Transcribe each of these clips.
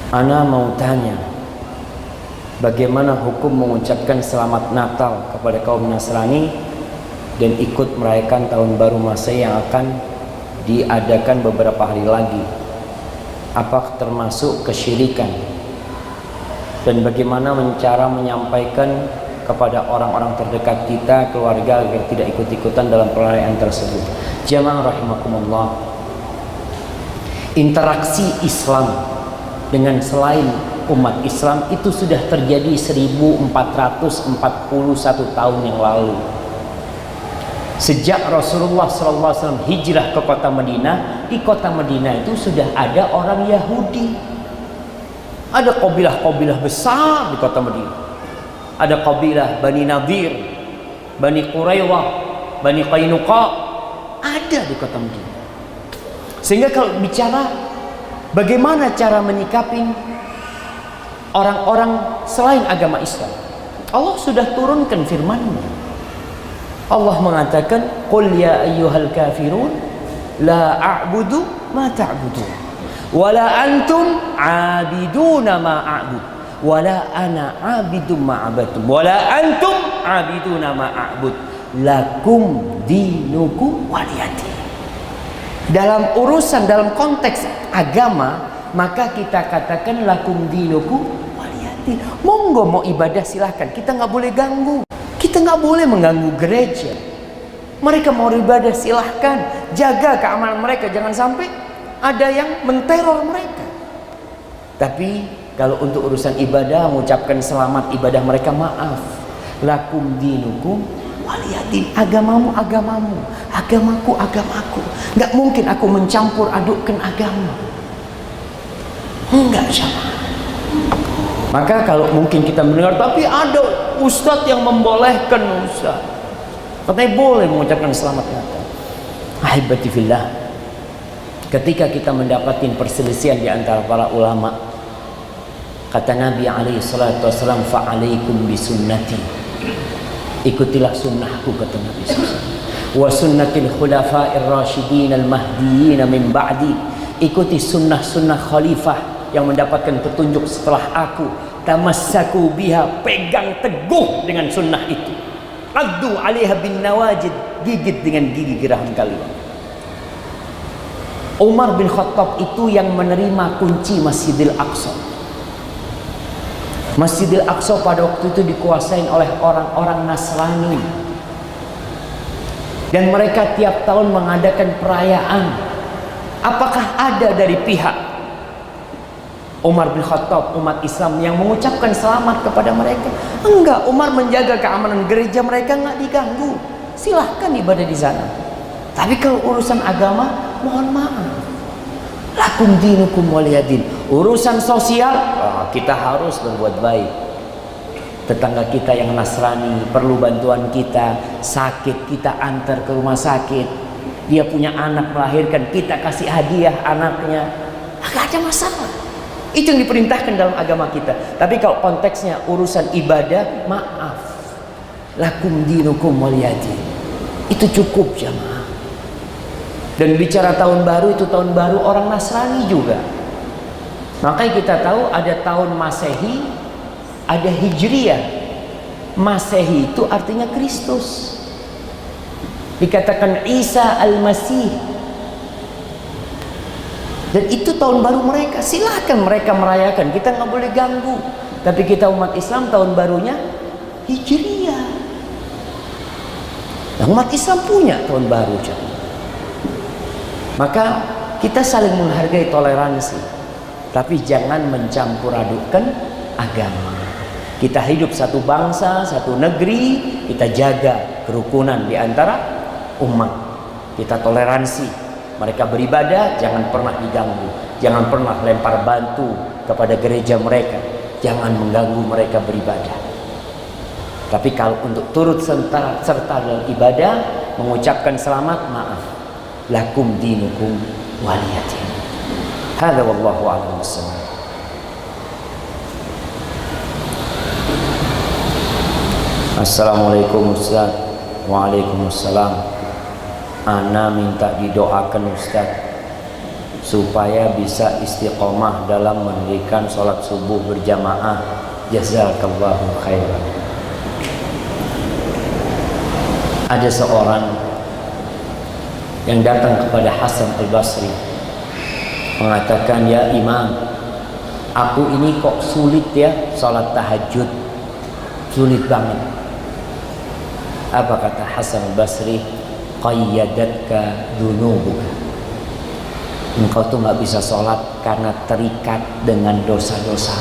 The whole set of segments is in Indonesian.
Ana mau tanya, bagaimana hukum mengucapkan selamat Natal kepada kaum Nasrani dan ikut merayakan tahun baru Masehi yang akan diadakan beberapa hari lagi? Apakah termasuk kesyirikan? Dan bagaimana cara menyampaikan kepada orang-orang terdekat kita, keluarga, agar tidak ikut-ikutan dalam perayaan tersebut? Jamaah rahimakumullah, interaksi Islam dengan selain umat Islam itu sudah terjadi 1441 tahun yang lalu. Sejak Rasulullah SAW hijrah ke kota Madinah, di kota Madinah itu sudah ada orang Yahudi. Ada kabilah-kabilah besar di kota Madinah. Ada kabilah Bani Nadir, Bani Quraidah, Bani Qainuqa, ada di kota Madinah. Sehingga kalau bicara bagaimana cara menyikapi orang-orang selain agama Islam, Allah sudah turunkan firman-Nya. Allah mengatakan, "Qul ya ayyuhal kafirun la a'budu ma ta'budun wa la antum 'abiduna ma a'bud wa la ana 'abidum ma 'abadtum wa la antum 'abiduna ma a'bud lakum dinukum waliyadin." Dalam urusan, dalam konteks agama, maka kita katakan lakum dinukum waliyadin. Monggo mau ibadah silahkan, kita nggak boleh ganggu. Kita nggak boleh mengganggu gereja. Mereka mau ibadah silahkan, jaga keamanan mereka, jangan sampai ada yang menteror mereka. Tapi kalau untuk urusan ibadah, mengucapkan selamat ibadah mereka, maaf, lakum dinukum waliyadin. Agamamu agamamu, agamaku agamaku. Nggak mungkin aku mencampur adukkan agama. Enggak sama. Maka kalau mungkin kita mendengar, tapi ada ustadz yang membolehkan, ustadz katanya boleh mengucapkan selamat Natal. Ahibati fillah, ketika kita mendapatkan perselisihan di antara para ulama, kata Nabi alaihi salatu wasallam, fa'alaikum bisunnati, ikutilah sunnahku, kata Nabi SAW, wa sunnatil khulafa'ir rasyidin al-mahdiyyin min ba'di, ikuti sunnah-sunnah khalifah yang mendapatkan petunjuk setelah aku. Tamassaku biha, pegang teguh dengan sunnah itu. Addu 'alaiha bin nawajid, gigit dengan gigi geraham kalian. Umar bin Khattab itu yang menerima kunci Masjidil Aqsa. Masjidil Aqsa pada waktu itu dikuasai oleh orang-orang Nasrani, dan mereka tiap tahun mengadakan perayaan. Apakah ada dari pihak Umar bin Khattab, umat Islam, yang mengucapkan selamat kepada mereka? Enggak. Umar menjaga keamanan gereja mereka, enggak diganggu, silahkan ibadah di sana. Tapi kalau urusan agama, mohon maaf, lakum dinukum waliyadin. Urusan sosial, kita harus berbuat baik. Tetangga kita yang Nasrani perlu bantuan kita, sakit kita antar ke rumah sakit, dia punya anak melahirkan, kita kasih hadiah anaknya, enggak ada masalah. Itu yang diperintahkan dalam agama kita. Tapi kalau konteksnya urusan ibadah, maaf, lakum dinukum waliyadin, itu cukup jamaah. Dan bicara tahun baru, itu tahun baru orang Nasrani juga. Makanya kita tahu ada tahun Masehi, ada Hijriyah. Masehi itu artinya Kristus, dikatakan Isa al-Masih. Dan itu tahun baru mereka, silahkan mereka merayakan, kita nggak boleh ganggu. Tapi kita umat Islam tahun barunya Hijriyah. Nah, umat Islam punya tahun baru, maka kita saling menghargai, toleransi, tapi jangan mencampur adukkan agama. Kita hidup satu bangsa, satu negeri, kita jaga kerukunan di antara umat, kita toleransi. Mereka beribadah, jangan pernah diganggu, jangan pernah lempar batu kepada gereja mereka, jangan mengganggu mereka beribadah. Tapi kalau untuk turut serta dalam ibadah, mengucapkan selamat, maaf, lakum dinukum waliyadin. Hadza wallahu a'lam bissawab. Assalamualaikum Ustaz. Waalaikumsalam. Ana minta didoakan Ustaz supaya bisa istiqomah dalam mendirikan sholat subuh berjamaah. Jazakallahu khairan. Ada seorang yang datang kepada Hasan al-Basri mengatakan, ya Imam, aku ini kok sulit ya sholat tahajud, sulit banget. Apa kata Hasan al-Basri? Qayyadatka dunubuka. Engkau tuh gak bisa sholat karena terikat dengan dosa-dosa.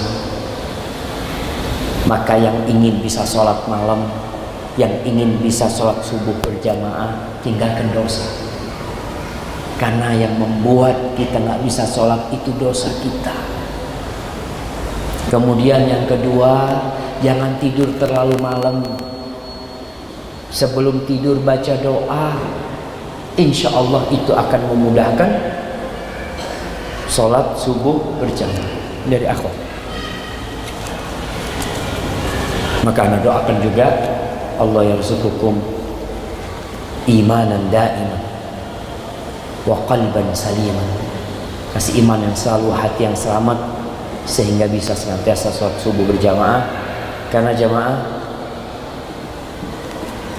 Maka yang ingin bisa sholat malam, yang ingin bisa sholat subuh berjamaah, tinggalkan dosa. Karena yang membuat kita gak bisa sholat itu dosa kita. Kemudian yang kedua, jangan tidur terlalu malam. Sebelum tidur baca doa, insya Allah itu akan memudahkan sholat subuh berjamaah. Dari akhwat, maka anda doakan juga, Allah yarzuqukum imanan daiman wa qalban saliman. Kasih iman yang selalu, hati yang selamat, sehingga bisa senantiasa sholat subuh berjamaah. Karena jamaah,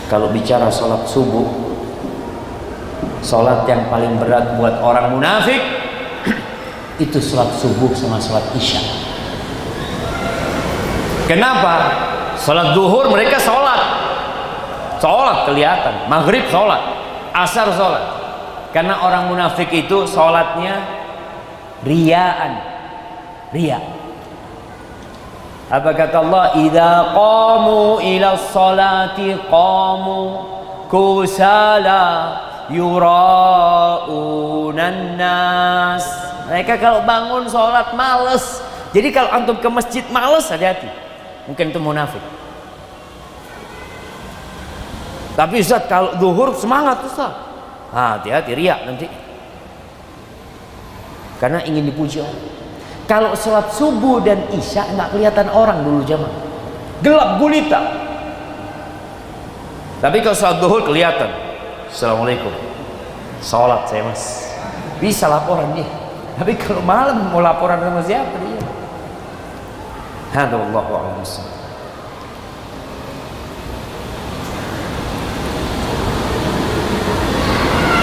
kalau bicara sholat subuh, sholat yang paling berat buat orang munafik itu sholat subuh sama sholat isya. Kenapa? Sholat zuhur mereka sholat kelihatan, maghrib sholat, asar sholat. Karena orang munafik itu sholatnya riaan, ria. Apa kata Allah? Idza qamu ila sholati qamu kusala yura'unan nas. Mereka kalau bangun sholat males. Jadi kalau antum ke masjid males, hati-hati, mungkin itu munafik. Tapi Ustaz kalau zuhur semangat Ustaz, hati-hati, riak nanti. Karena ingin dipuji orang. Kalau sholat subuh dan isya nggak kelihatan orang dulu jamaah, gelap gulita. Tapi kalau sholat zuhur kelihatan. Assalamualaikum, sholat saya mas, bisa laporan dia. Tapi kalau malam mau laporan sama siapa dia? Hadza wallahu a'lam.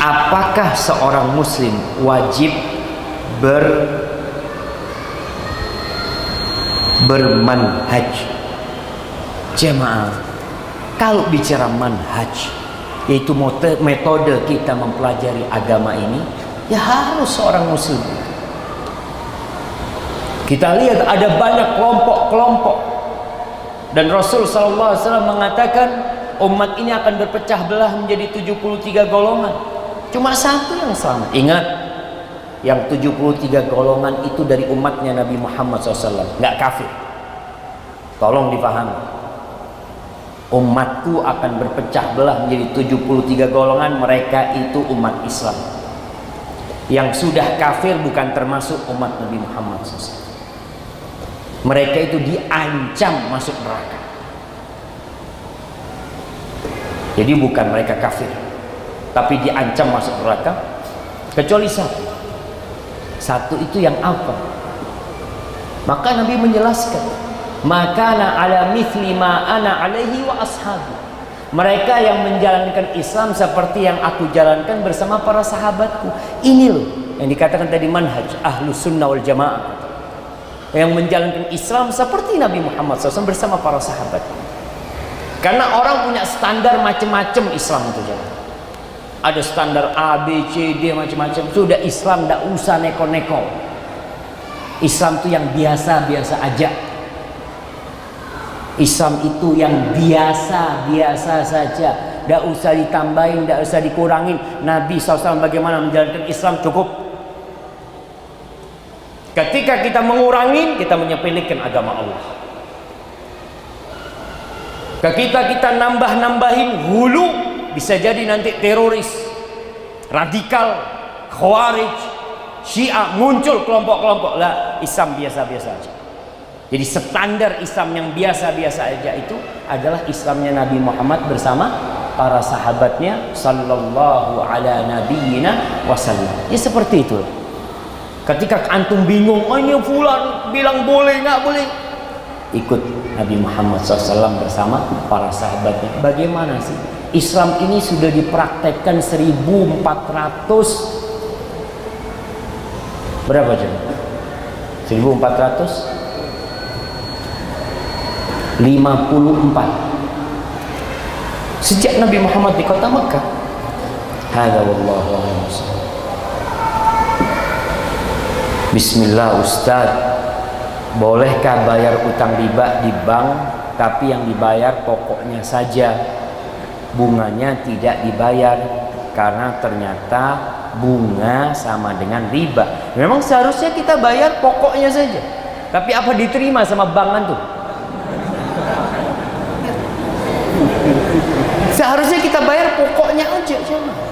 Apakah seorang muslim wajib bermanhaj? Jemaah, kalau bicara manhaj, yaitu metode kita mempelajari agama ini, ya harus seorang muslim. Kita lihat ada banyak kelompok-kelompok, dan Rasul SAW mengatakan umat ini akan berpecah belah menjadi 73 golongan. Cuma satu yang selamat. Ingat, yang 73 golongan itu dari umatnya Nabi Muhammad SAW, nggak kafir. Tolong dipahami, umatku akan berpecah belah menjadi 73 golongan. Mereka itu umat Islam. Yang sudah kafir bukan termasuk umat Nabi Muhammad SAW. Mereka itu diancam masuk neraka. Jadi bukan mereka kafir, tapi diancam masuk neraka, kecuali satu. Satu itu yang apa? Maka Nabi menjelaskan, makana ala mithli ma ana alaihi wa ashabi. Mereka yang menjalankan Islam seperti yang aku jalankan bersama para sahabatku. Ini loh yang dikatakan tadi manhaj ahlus sunnah wal jamaah, yang menjalankan Islam seperti Nabi Muhammad SAW bersama para sahabat. Karena orang punya standar macam-macam Islam itu jalan. Ada standar A, B, C, D macam-macam. Sudah Islam tidak usah neko-neko. Islam itu yang biasa-biasa aja. Islam itu yang biasa-biasa saja. Tidak usah ditambahin, tidak usah dikurangin. Nabi SAW bagaimana menjalankan Islam cukup. Ketika kita mengurangi, kita menyepelekan agama Allah. Ketika kita nambah-nambahin hulu, bisa jadi nanti teroris, radikal, khawarij, syiah, muncul kelompok-kelompok. Lah, Islam biasa-biasa aja. Jadi standar Islam yang biasa-biasa aja itu adalah Islamnya Nabi Muhammad bersama para sahabatnya sallallahu ala nabiyyina wasallam. Ya seperti itu. Ketika antum bingung, oh ini fulan bilang boleh nggak boleh, ikut Nabi Muhammad SAW bersama para sahabatnya. Bagaimana sih Islam ini sudah dipraktekkan 1400 berapa jam? 1454 sejak Nabi Muhammad di kota Mekah. Hadza wallahu a'lam. Bismillah Ustaz, bolehkah bayar utang riba di bank tapi yang dibayar pokoknya saja, bunganya tidak dibayar karena ternyata bunga sama dengan riba? Memang seharusnya kita bayar pokoknya saja, tapi apa diterima sama bank tuh? Seharusnya kita bayar pokoknya aja, jangan.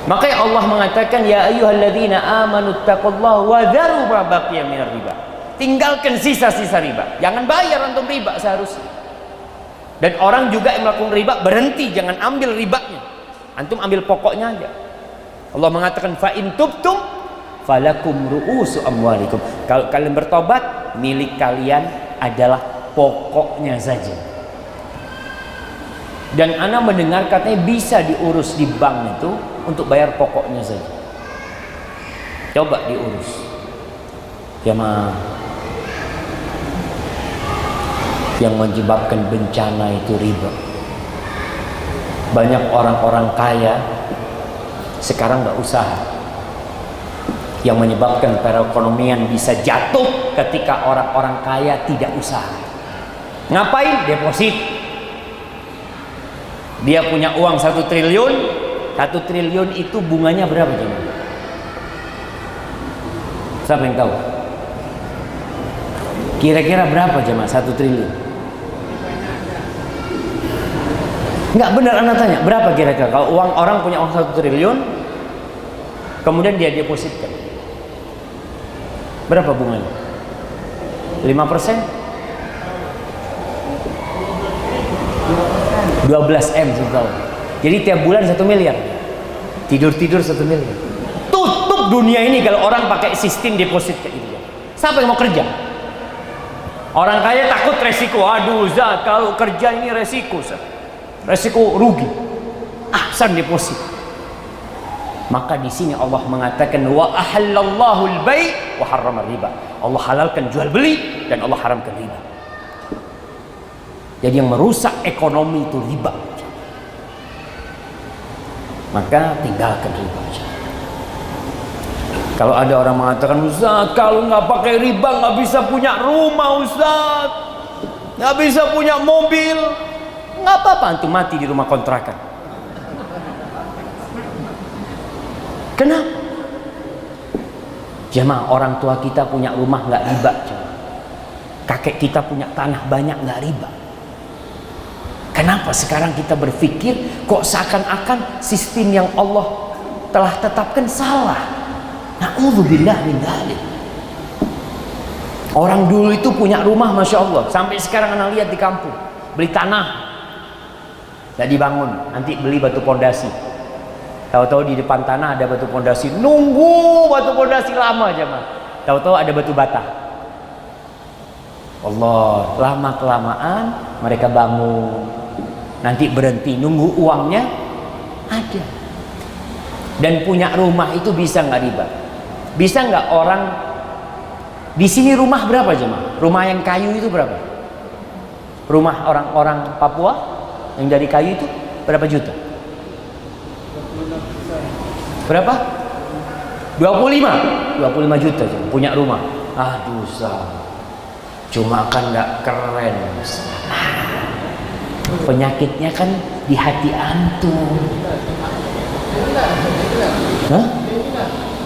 Makanya Allah mengatakan, ya ayyuhalladzina amanu taqullaha wa dharu ma baqiya minar riba. Tinggalkan sisa-sisa riba, jangan bayar untuk riba seharusnya. Dan orang juga yang melakukan riba berhenti, jangan ambil ribanya, antum ambil pokoknya aja. Allah mengatakan, fa in tubtum falakum ru'usu amwalikum. Kalau kalian bertobat, milik kalian adalah pokoknya saja. Dan ana mendengar katanya bisa diurus di bank itu untuk bayar pokoknya saja. Coba diurus. Jamaah, yang menyebabkan bencana itu riba. Banyak orang-orang kaya sekarang nggak usaha. Yang menyebabkan perekonomian bisa jatuh ketika orang-orang kaya tidak usaha. Ngapain? Deposit. Dia punya uang 1 triliun, 1 triliun itu bunganya berapa jemaah? Siapa yang tahu? Kira-kira berapa jemaah 1 triliun? Enggak, benar anak tanya, berapa kira-kira? Kalau orang punya uang 1 triliun, kemudian dia depositkan, berapa bunganya? 5%? 12 M setahun. Jadi tiap bulan 1 miliar. Tidur-tidur 1 miliar. Tutup dunia ini kalau orang pakai sistem deposit kayak gitu. Siapa yang mau kerja? Orang kaya takut resiko. Aduh Zat, kalau kerja ini resiko Zat. Resiko rugi. Ahsan deposit. Maka di sini Allah mengatakan, wa ahallallahu al-bai' wa harrama riba. Allah halalkan jual beli dan Allah haramkan riba. Jadi yang merusak ekonomi itu riba. Maka tinggalkan riba. Kalau ada orang mengatakan, Ustaz, kalau nggak pakai riba nggak bisa punya rumah, Ustaz, nggak bisa punya mobil. Nggak apa-apa antum mati di rumah kontrakan. Kenapa? Jemaah, orang tua kita punya rumah nggak riba. Kakek kita punya tanah banyak nggak riba. Kenapa sekarang kita berpikir kok seakan-akan sistem yang Allah telah tetapkan salah? Na'udzubillah min dzalik. Orang dulu itu punya rumah, masya Allah. Sampai sekarang anak lihat di kampung, beli tanah, tidak dibangun, nanti beli batu pondasi. Tahu-tahu di depan tanah ada batu pondasi, nunggu batu pondasi lama aja mah. Tahu-tahu ada batu bata. Allah, lama kelamaan mereka bangun. Nanti berhenti, nunggu uangnya ada. Dan punya rumah itu bisa nggak riba? Bisa nggak orang di sini rumah berapa jemaah? Rumah yang kayu itu berapa? Rumah orang-orang Papua yang dari kayu itu berapa juta? Berapa? 25 juta jemaah, punya rumah. Aduh Ustaz, cuma kan nggak keren Ustaz. Penyakitnya kan di hati antum. Hah?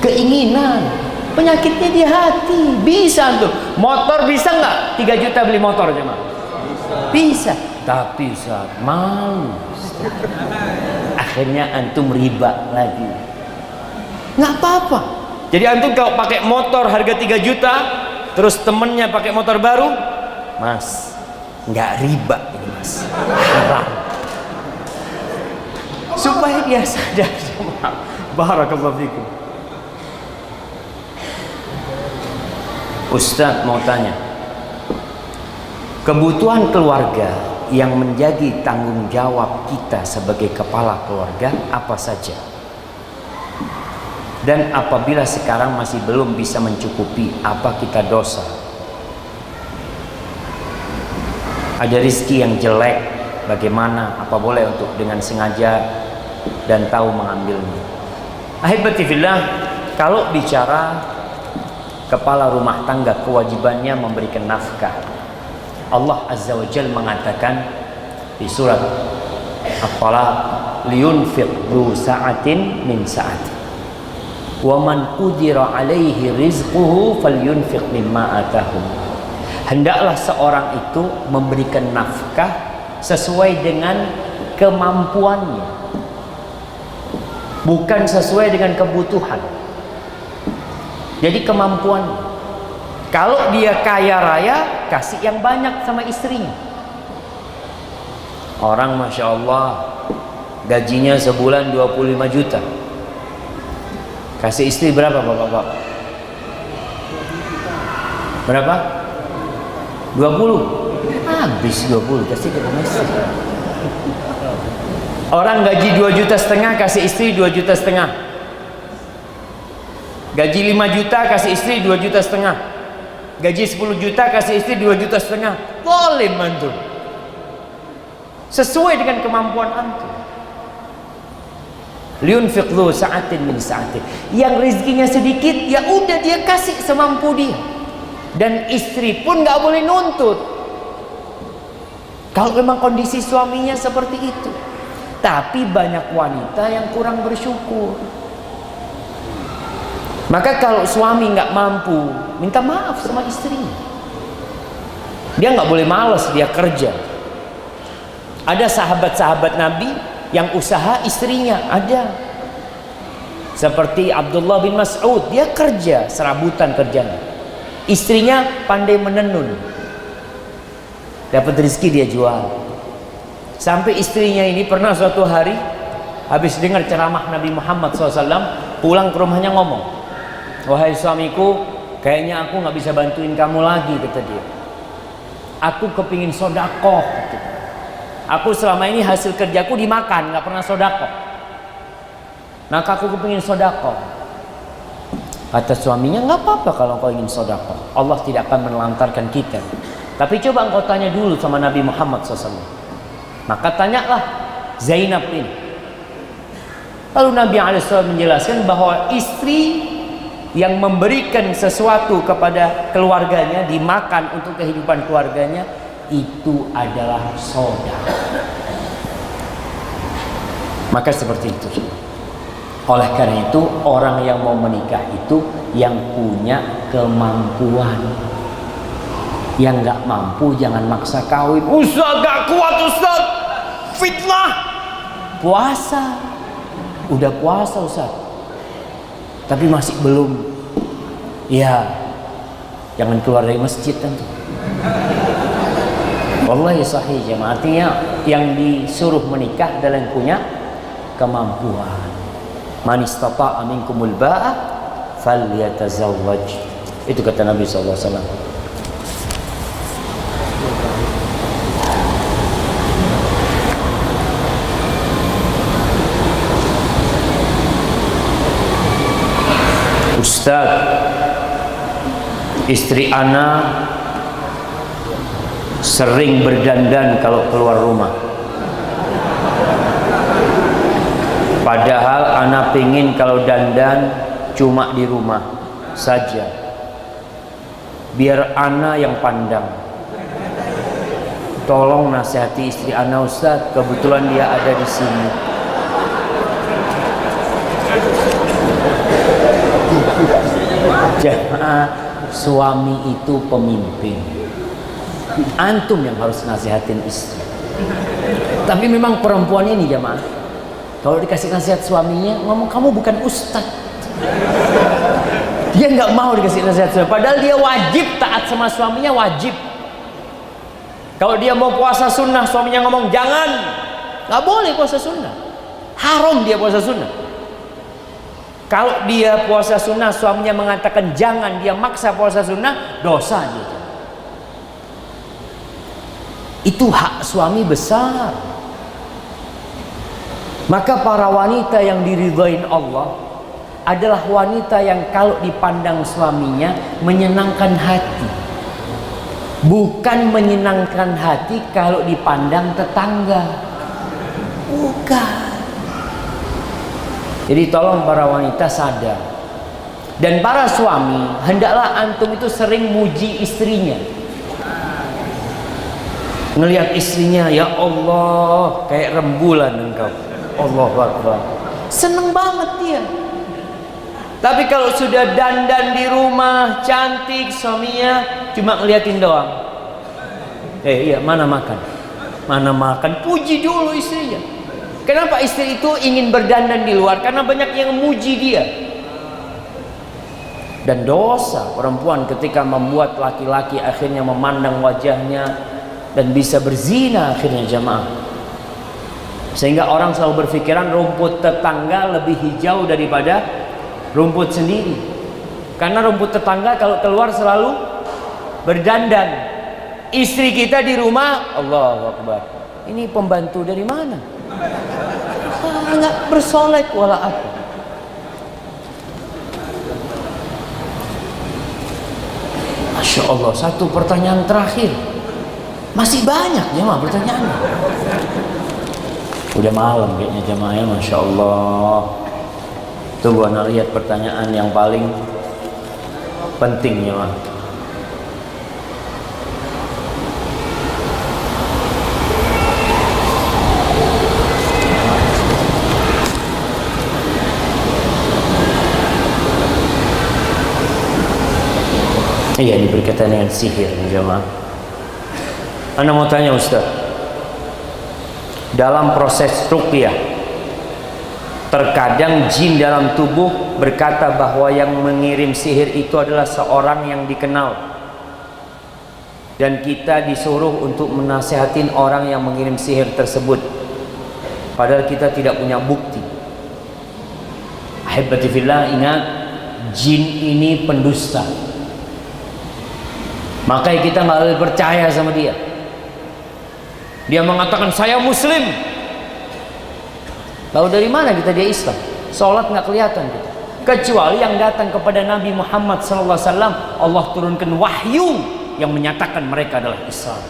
Keinginan. Penyakitnya di hati. Bisa antum. Motor bisa nggak? 3 juta beli motor cuma? Bisa. Tapi saat malu. Akhirnya antum riba lagi. Nggak apa-apa. Jadi antum kalau pakai motor harga 3 juta, terus temennya pakai motor baru, Mas, nggak riba ini Mas, haram. Supaya dia sadar. Barakallahu fikum. Ustadz mau tanya, kebutuhan keluarga yang menjadi tanggung jawab kita sebagai kepala keluarga apa saja? Dan apabila sekarang masih belum bisa mencukupi, apa kita dosa? Ada rizki yang jelek, bagaimana? Apa boleh untuk dengan sengaja dan tahu mengambilnya? Ahibati fillah, kalau bicara kepala rumah tangga, kewajibannya memberikan nafkah. Allah Azza wa Jalla mengatakan di surat At-Talaq, liyunfiq dzu sa'atin min sa'ati wa man qudira alaihi rizquhu falyunfiq mimma atahu. Hendaklah seorang itu memberikan nafkah sesuai dengan kemampuannya, bukan sesuai dengan kebutuhan. Jadi kemampuan. Kalau dia kaya raya, kasih yang banyak sama istrinya. Orang Masya Allah gajinya sebulan 25 juta, kasih istri berapa bapak-bapak? Berapa? 20. Habis 20, kasih ke istri. Orang gaji 2,5 juta, kasih istri 2,5 juta. Gaji 5 juta, kasih istri 2,5 juta. Gaji 10 juta, kasih istri 2,5 juta. Boleh mantu, sesuai dengan kemampuan antum. Liunfiq dzu sa'atin min sa'ati. Yang rezekinya sedikit, ya udah dia kasih semampu dia. Dan istri pun nggak boleh nuntut kalau memang kondisi suaminya seperti itu. Tapi banyak wanita yang kurang bersyukur. Maka kalau suami nggak mampu, minta maaf sama istrinya. Dia nggak boleh malas, dia kerja. Ada sahabat-sahabat Nabi yang usaha istrinya ada. Seperti Abdullah bin Mas'ud, dia kerja serabutan kerjanya. Istrinya pandai menenun, dapat rezeki dia jual. Sampai istrinya ini pernah suatu hari habis dengar ceramah Nabi Muhammad SAW, pulang ke rumahnya ngomong, wahai suamiku, kayaknya aku nggak bisa bantuin kamu lagi, kata dia. Aku kepingin sodakoh, kata dia. Aku selama ini hasil kerjaku dimakan, nggak pernah sodakoh. Nah, aku kepingin sodakoh. Kata suaminya, nggak apa-apa kalau kau ingin sodakoh, Allah tidak akan menelantarkan kita. Tapi coba engkau tanya dulu sama Nabi Muhammad SAW. Maka tanyalah Zainab ini. Lalu Nabi SAW menjelaskan bahwa istri yang memberikan sesuatu kepada keluarganya, dimakan untuk kehidupan keluarganya, itu adalah sedekah. Maka seperti itu. Oleh karena itu, orang yang mau menikah itu yang punya kemampuan. Yang nggak mampu jangan maksa kawin. Ustaz gak kuat Ustaz, fitnah. Puasa, udah puasa Ustaz, tapi masih belum. Ya, jangan keluar dari masjid tentu. Wallahi sahih jemaah. Artinya yang disuruh menikah adalah yang punya kemampuan. Man istata'a minkumul ba'a falyatazawwaj. Itu kata Nabi sallallahu alaihi wasallam. Ustaz, istri ana sering berdandan kalau keluar rumah. Padahal ana pengen kalau dandan cuma di rumah saja, biar ana yang pandang. Tolong nasihati istri ana Ustaz, kebetulan dia ada di sini. Jemaah, suami itu pemimpin. Antum yang harus nasihatin istri. Tapi memang perempuan ini jemaah, kalau dikasih nasihat suaminya, ngomong kamu bukan ustaz. Dia nggak mau dikasih nasihat suaminya, padahal dia wajib taat sama suaminya, wajib. Kalau dia mau puasa sunnah, suaminya ngomong jangan, nggak boleh puasa sunnah, haram dia puasa sunnah. Kalau dia puasa sunnah, suaminya mengatakan jangan, dia maksa puasa sunnah, dosa dia. Itu hak suami besar. Maka para wanita yang diridhain Allah adalah wanita yang kalau dipandang suaminya menyenangkan hati. Bukan menyenangkan hati kalau dipandang tetangga. Bukan. Jadi tolong para wanita sadar. Dan para suami, hendaklah antum itu sering muji istrinya. Ngelihat istrinya, ya Allah, kayak rembulan engkau. Allahu Akbar. Seneng banget dia. Tapi kalau sudah dandan di rumah, cantik, suaminya cuma ngeliatin doang. Iya, mana makan? Mana makan? Puji dulu istrinya. Kenapa istri itu ingin berdandan di luar? Karena banyak yang memuji dia. Dan dosa perempuan ketika membuat laki-laki akhirnya memandang wajahnya dan bisa berzina akhirnya jamaah. Sehingga orang selalu berpikiran rumput tetangga lebih hijau daripada rumput sendiri. Karena rumput tetangga kalau keluar selalu berdandan. Istri kita di rumah, Allahu Akbar. Ini pembantu dari mana? Nggak bersolek wala apa. Masya Allah, satu pertanyaan terakhir. Masih banyak jemaah pertanyaannya. Udah malam kayaknya jemaahnya, Masya Allah. Tunggu anak lihat pertanyaan yang paling penting jemaah. Iya, ini berkaitan dengan sihir jemaah. Anda mau tanya Ustaz, dalam proses ruqyah terkadang jin dalam tubuh berkata bahwa yang mengirim sihir itu adalah seorang yang dikenal, dan kita disuruh untuk menasihatin orang yang mengirim sihir tersebut, padahal kita tidak punya bukti. Ahibati fillah, ingat, jin ini pendusta. Makanya kita nggak boleh percaya sama dia. Dia mengatakan saya muslim. Lalu dari mana kita dia Islam? Sholat nggak kelihatan kita. Kecuali yang datang kepada Nabi Muhammad SAW, Allah turunkan wahyu yang menyatakan mereka adalah Islam.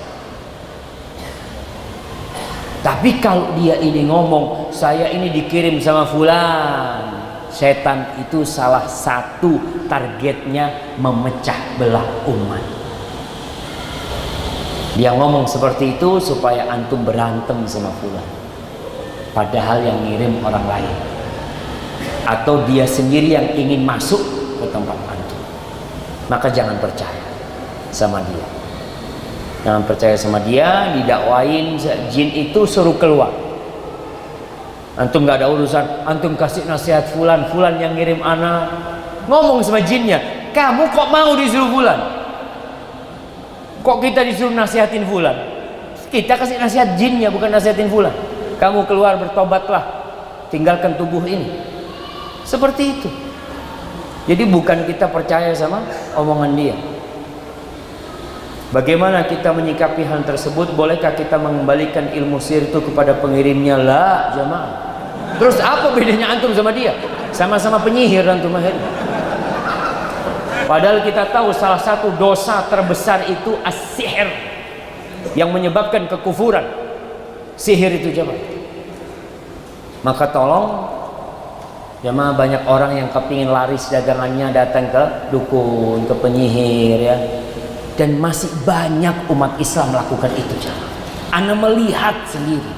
Tapi kalau dia ini ngomong saya ini dikirim sama fulan, setan itu salah satu targetnya memecah belah umat. Dia ngomong seperti itu supaya antum berantem sama fulan, padahal yang ngirim orang lain, atau dia sendiri yang ingin masuk ke tempat antum. Maka jangan percaya sama dia. Jangan percaya sama dia. Didakwain jin itu suruh keluar, antum nggak ada urusan. Antum kasih nasihat fulan, fulan yang ngirim anak. Ngomong sama jinnya, kamu kok mau disuruh fulan? Kok kita disuruh nasihatin fulan? Kita kasih nasihat jinnya, bukan nasihatin fulan. Kamu keluar, bertobatlah, tinggalkan tubuh ini. Seperti itu. Jadi bukan kita percaya sama omongan dia. Bagaimana kita menyikapi hal tersebut? Bolehkah kita mengembalikan ilmu sihir itu kepada pengirimnya? La, jamaah. Terus apa bedanya antum sama dia? Sama-sama penyihir antum akhirnya. Padahal kita tahu salah satu dosa terbesar itu as-sihir, yang menyebabkan kekufuran. Sihir itu jemaah. Maka tolong jemaah, banyak orang yang kepingin laris dagangannya datang ke dukun, ke penyihir ya. Dan masih banyak umat Islam melakukan itu jemaah. Ana melihat sendiri.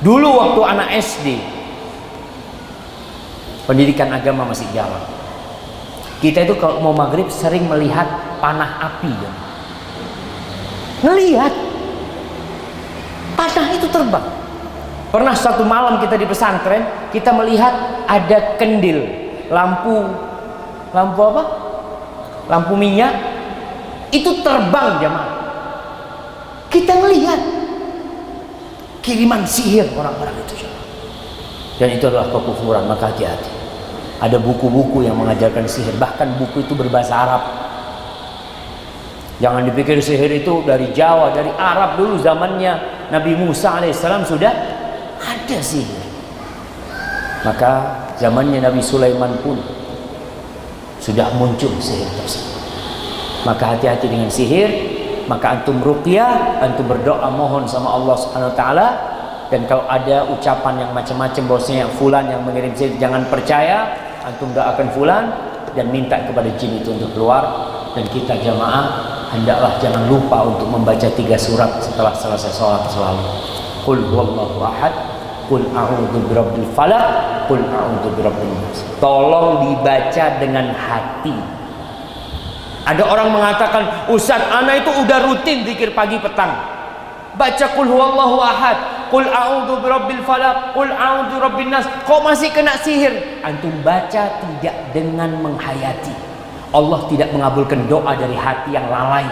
Dulu waktu anak SD, pendidikan agama masih jalan. Kita itu kalau mau maghrib sering melihat panah api ya. Ngelihat panah itu terbang. Pernah suatu malam kita di pesantren, kita melihat ada kendil, lampu apa? Lampu minyak itu terbang jemaah. Kita ngelihat kiriman sihir orang-orang itu jemaah. Dan itu adalah kekufuran, maka hati-hati. Ada buku-buku yang mengajarkan sihir, bahkan buku itu berbahasa Arab. Jangan dipikir sihir itu dari Jawa, dari Arab. Dulu zamannya Nabi Musa alaihissalam sudah ada sihir. Maka zamannya Nabi Sulaiman pun sudah muncul sihir tersebut. Maka hati-hati dengan sihir. Maka antum ruqyah, antum berdoa mohon sama Allah Subhanahu wa taala. Dan kalau ada ucapan yang macam-macam bahwasanya fulan yang mengirim sihir, jangan percaya. Antum doakan fulan dan minta kepada jin itu untuk keluar. Dan kita jamaah hendaklah jangan lupa untuk membaca 3 surat setelah selesai sholat selalu. Qul huwallahu ahad, qul a'udzu birabbil falaq, qul a'udzu birabbin nas. Tolong dibaca dengan hati. Ada orang mengatakan, "Ustaz, ana itu udah rutin zikir pagi petang. Baca qul huwallahu ahad, qul a'udzu birabbil falaq, qul a'udzu birabbin nas, kok masih kena sihir?" Antum baca tidak dengan menghayati. Allah tidak mengabulkan doa dari hati yang lalai.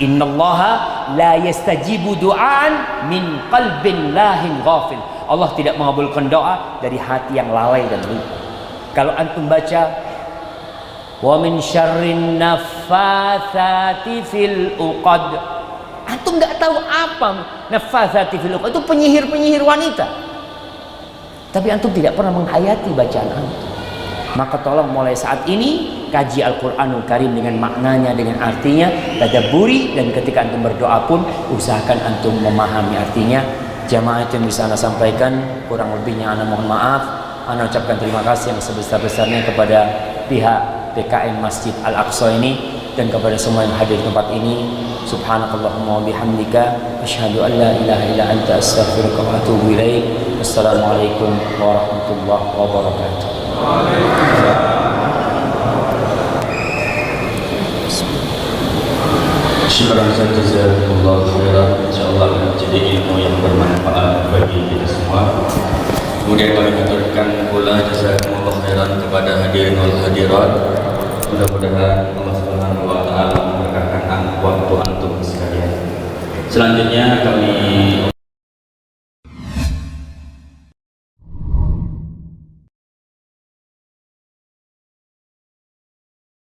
Innallaha la yastajibu du'an min qalbin lahin ghafil. Allah tidak mengabulkan doa dari hati yang lalai dan lupa. Kalau antum baca wa min syarrin naffatsati fil uqad, antum nggak tahu apa naffatsati fil uqad, itu penyihir-penyihir wanita. Tapi antum tidak pernah menghayati bacaan antum. Maka tolong mulai saat ini kaji Al-Quranul Karim dengan maknanya, dengan artinya, tadabburi, dan ketika antum berdoa pun usahakan antum memahami artinya. Jamaah itu yang bisa ana sampaikan, kurang lebihnya ana mohon maaf. Ana ucapkan terima kasih yang sebesar-besarnya kepada pihak PKM Masjid Al-Aqsa ini dan kepada semua yang hadir di tempat ini. Subhanakallahumma wa bihamdika asyhadu an la ilaha illa anta astaghfiruka wa atubu ilaik. Assalamualaikum warahmatullahi wabarakatuh. Syukran jazakumullah khairan. Insyaallah menjadi ilmu yang bermanfaat bagi kita semua. Kemudian kami aturkan pula jazakumullah khairan kepada hadirin wal hadirat. Mudah-mudahan Allah Subhanahu wa taala memberkahkan waktu antum sekalian. Selanjutnya kami